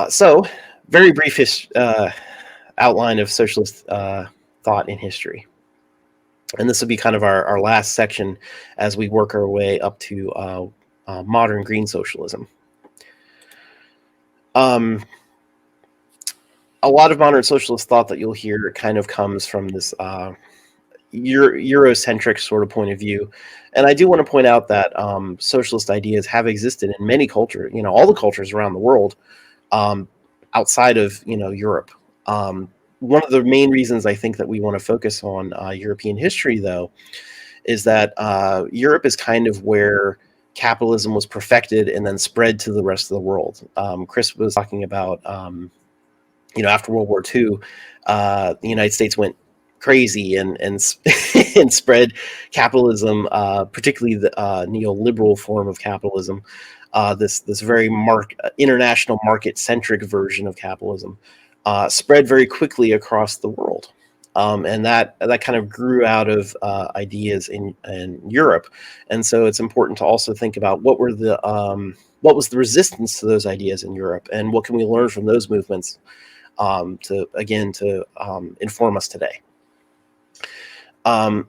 So, very brief outline of socialist thought in history. And this will be kind of our last section as we work our way up to modern green socialism. A lot of modern socialist thought that you'll hear kind of comes from this Eurocentric sort of point of view. And I do want to point out that socialist ideas have existed in many cultures, all the cultures around the world, outside of, Europe. One of the main reasons I think that we want to focus on European history, though, is that Europe is kind of where capitalism was perfected and then spread to the rest of the world. Chris was talking about, after World War II, the United States went crazy and and spread capitalism, particularly the neoliberal form of capitalism, this very international market-centric version of capitalism. Spread very quickly across the world, and that kind of grew out of ideas in Europe. And so it's important to also think about what was the resistance to those ideas in Europe, and what can we learn from those movements to inform us today.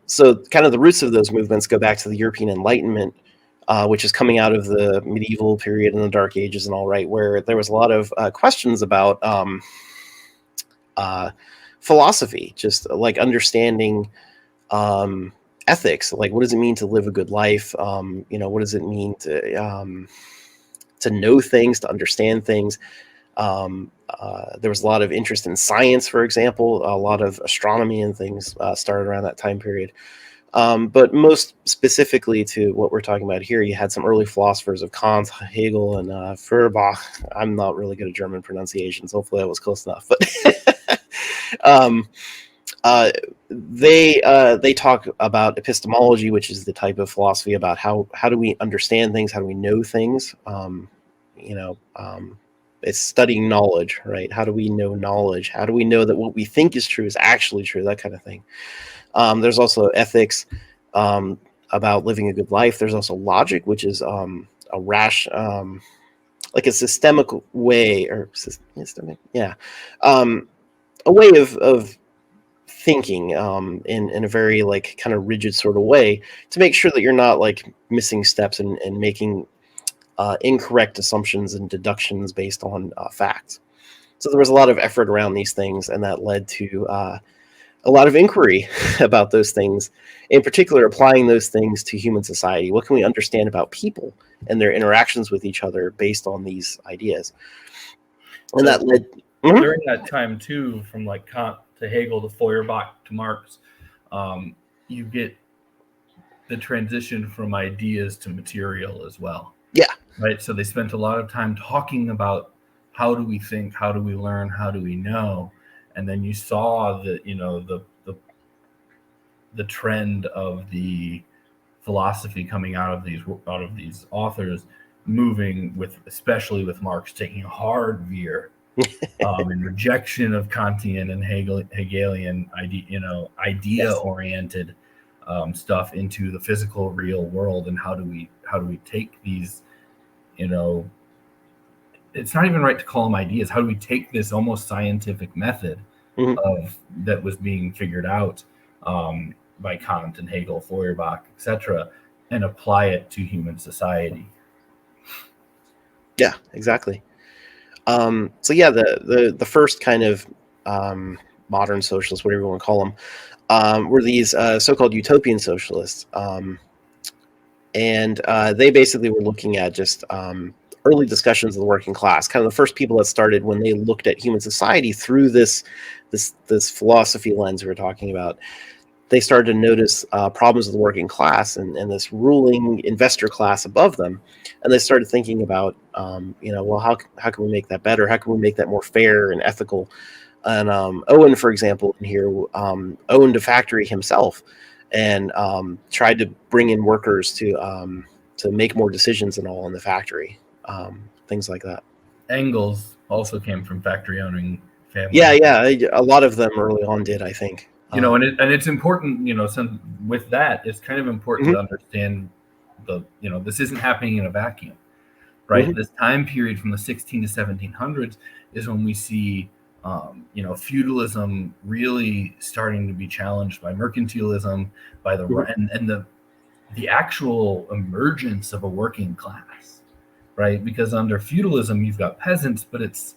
So kind of the roots of those movements go back to the European Enlightenment, which is coming out of the medieval period and the Dark Ages and all, right, where there was a lot of questions about philosophy, just like understanding ethics, like what does it mean to live a good life? What does it mean to know things, to understand things? There was a lot of interest in science, for example. A lot of astronomy and things started around that time period. But most specifically to what we're talking about here, you had some early philosophers of Kant, Hegel, and Feuerbach. I'm not really good at German pronunciations. Hopefully I was close enough. But they talk about epistemology, which is the type of philosophy about how do we understand things, how do we know things. It's studying knowledge, right? How do we know knowledge? How do we know that what we think is true is actually true? That kind of thing. There's also ethics about living a good life. There's also logic, which is a systemic way, a way of thinking in a very kind of rigid sort of way to make sure that you're not missing steps and making incorrect assumptions and deductions based on facts. So there was a lot of effort around these things, and that led to a lot of inquiry about those things, in particular applying those things to human society. What can we understand about people and their interactions with each other based on these ideas? And that led... During that time, too, from Kant to Hegel to Feuerbach to Marx, you get the transition from ideas to material as well. Yeah. Right. So they spent a lot of time talking about how do we think, how do we learn, how do we know, and then you saw the trend of the philosophy coming out of these authors, moving especially with Marx taking a hard veer in rejection of Kantian and Hegelian idea-oriented stuff into the physical, real world, and how do we take these, it's not even right to call them ideas. How do we take this almost scientific method that was being figured out by Kant and Hegel, Feuerbach, etc., and apply it to human society? Yeah, exactly. The first kind of modern socialists, whatever you want to call them, were these so-called utopian socialists. And they basically were looking at just early discussions of the working class, kind of the first people that started when they looked at human society through this philosophy lens we were talking about. They started to notice problems of the working class and this ruling investor class above them. And they started thinking about, how can we make that better? How can we make that more fair and ethical? And Owen, for example, in here, owned a factory himself and tried to bring in workers to make more decisions and all in the factory, things like that. Engels also came from factory-owning families. Yeah, a lot of them early on did, I think. And it's important, with that, it's kind of important to understand this isn't happening in a vacuum. right? Mhm. This time period from the 16 to 1700s is when we see feudalism really starting to be challenged by mercantilism, by the Mhm. and the actual emergence of a working class, right? Because under feudalism you've got peasants, but it's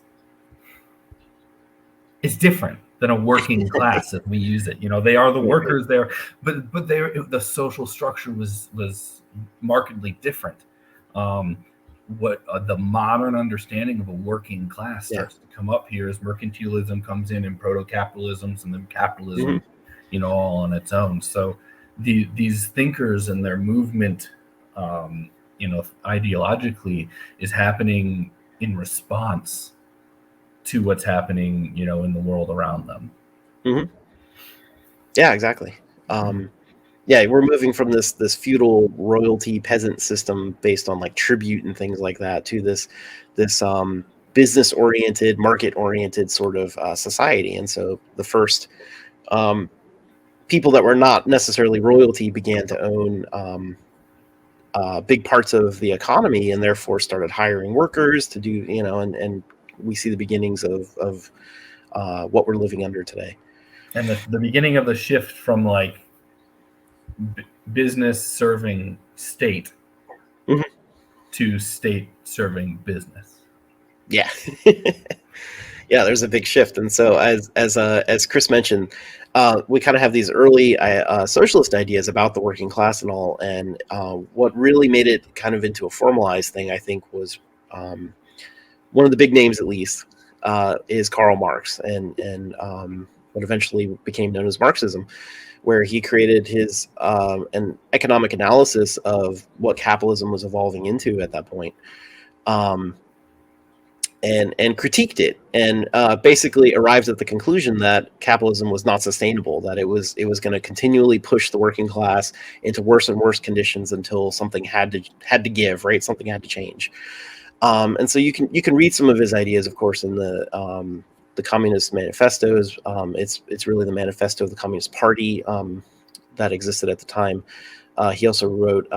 different than a working class as we use it. They are the Right, right. workers there, but the social structure was markedly different. Um, what the modern understanding of a working class Yeah. starts to come up here as mercantilism comes in proto-capitalisms, and then Mhm. capitalism, all on its own. So these thinkers and their movement, ideologically, is happening in response to what's happening, in the world around them. Mhm. Yeah, exactly. Yeah, we're moving from this feudal royalty peasant system based on like tribute and things like that to this business oriented, market oriented sort of society. And so the first um, people that were not necessarily royalty began to own big parts of the economy, and therefore started hiring workers to do, and we see the beginnings of what we're living under today. And the beginning of the shift from like business serving state Mhm. to state serving business. Yeah. Yeah, there's a big shift, and so as Chris mentioned, we kind of have these early socialist ideas about the working class and all, and what really made it kind of into a formalized thing, I think, was one of the big names, at least, is Karl Marx, and what eventually became known as Marxism, where he created his an economic analysis of what capitalism was evolving into at that point. Um, and critiqued it, and basically arrived at the conclusion that capitalism was not sustainable, that it was going to continually push the working class into worse and worse conditions until something had to give, right? Something had to change. And so you can read some of his ideas, of course, in the Communist Manifestos. It's really the manifesto of the Communist Party that existed at the time. He also wrote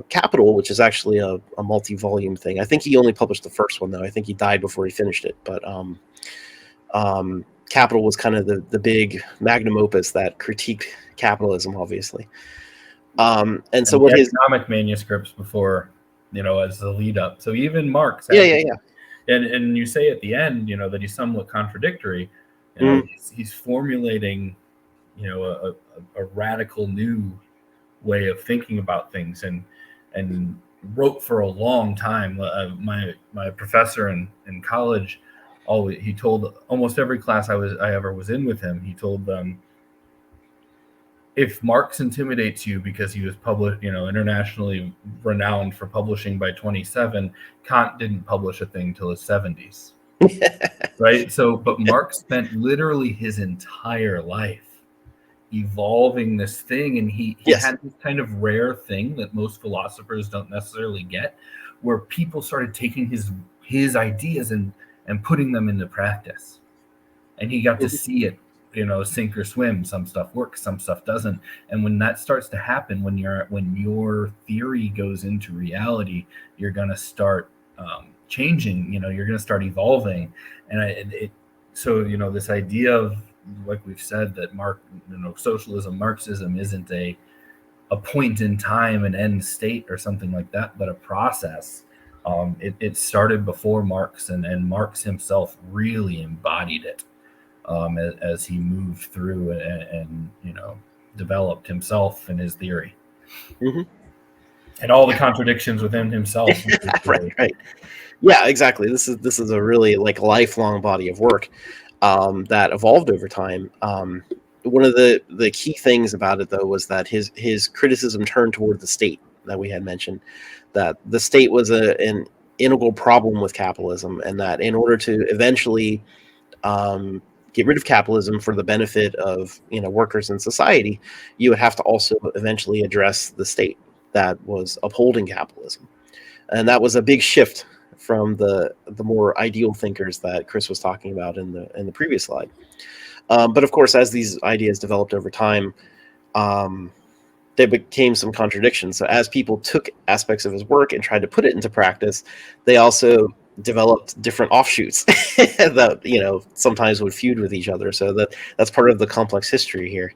Capital, which is actually a multi-volume thing. I think he only published the first one, though. I think he died before he finished it. But Capital was kind of the big magnum opus that critiqued capitalism, obviously. And so And what the his economic manuscripts before, as the lead up. So even Marx yeah, had, yeah, yeah. and you say at the end, that he's somewhat contradictory. Mhm. He's formulating, a radical new way of thinking about things, and wrote for a long time. My professor in college, always, he told almost every class I ever was in with him, he told them, if Marx intimidates you because he was internationally renowned for publishing by 27, Kant didn't publish a thing till his 70s. Right? So, but Marx spent literally his entire life evolving this thing, and he Yes. had this kind of rare thing that most philosophers don't necessarily get, where people started taking his ideas and putting them into practice, and he got to Mhm. see it, sink or swim. Some stuff works, some stuff doesn't. And when that starts to happen, when your theory goes into reality, you're going to start changing. You're going to start evolving. And so this idea of, like we've said, that socialism, Marxism isn't a point in time, an end state or something like that, but a process. It started before Marx, and Marx himself really embodied it as he moved through and developed himself and his theory, Mhm. and all the Yeah. contradictions within himself, which is Right. great. Right. Yeah. Exactly. This is a really like lifelong body of work that evolved over time. One of the key things about it, though, was that his criticism turned toward the state that we had mentioned, that the state was an integral problem with capitalism, and that in order to eventually um, get rid of capitalism for the benefit of workers in society, you would have to also eventually address the state that was upholding capitalism, and that was a big shift from the more ideal thinkers that Chris was talking about in the previous slide. But of course, as these ideas developed over time, um, there became some contradictions. So as people took aspects of his work and tried to put it into practice, they also developed different offshoots that sometimes would feud with each other. So that's part of the complex history here.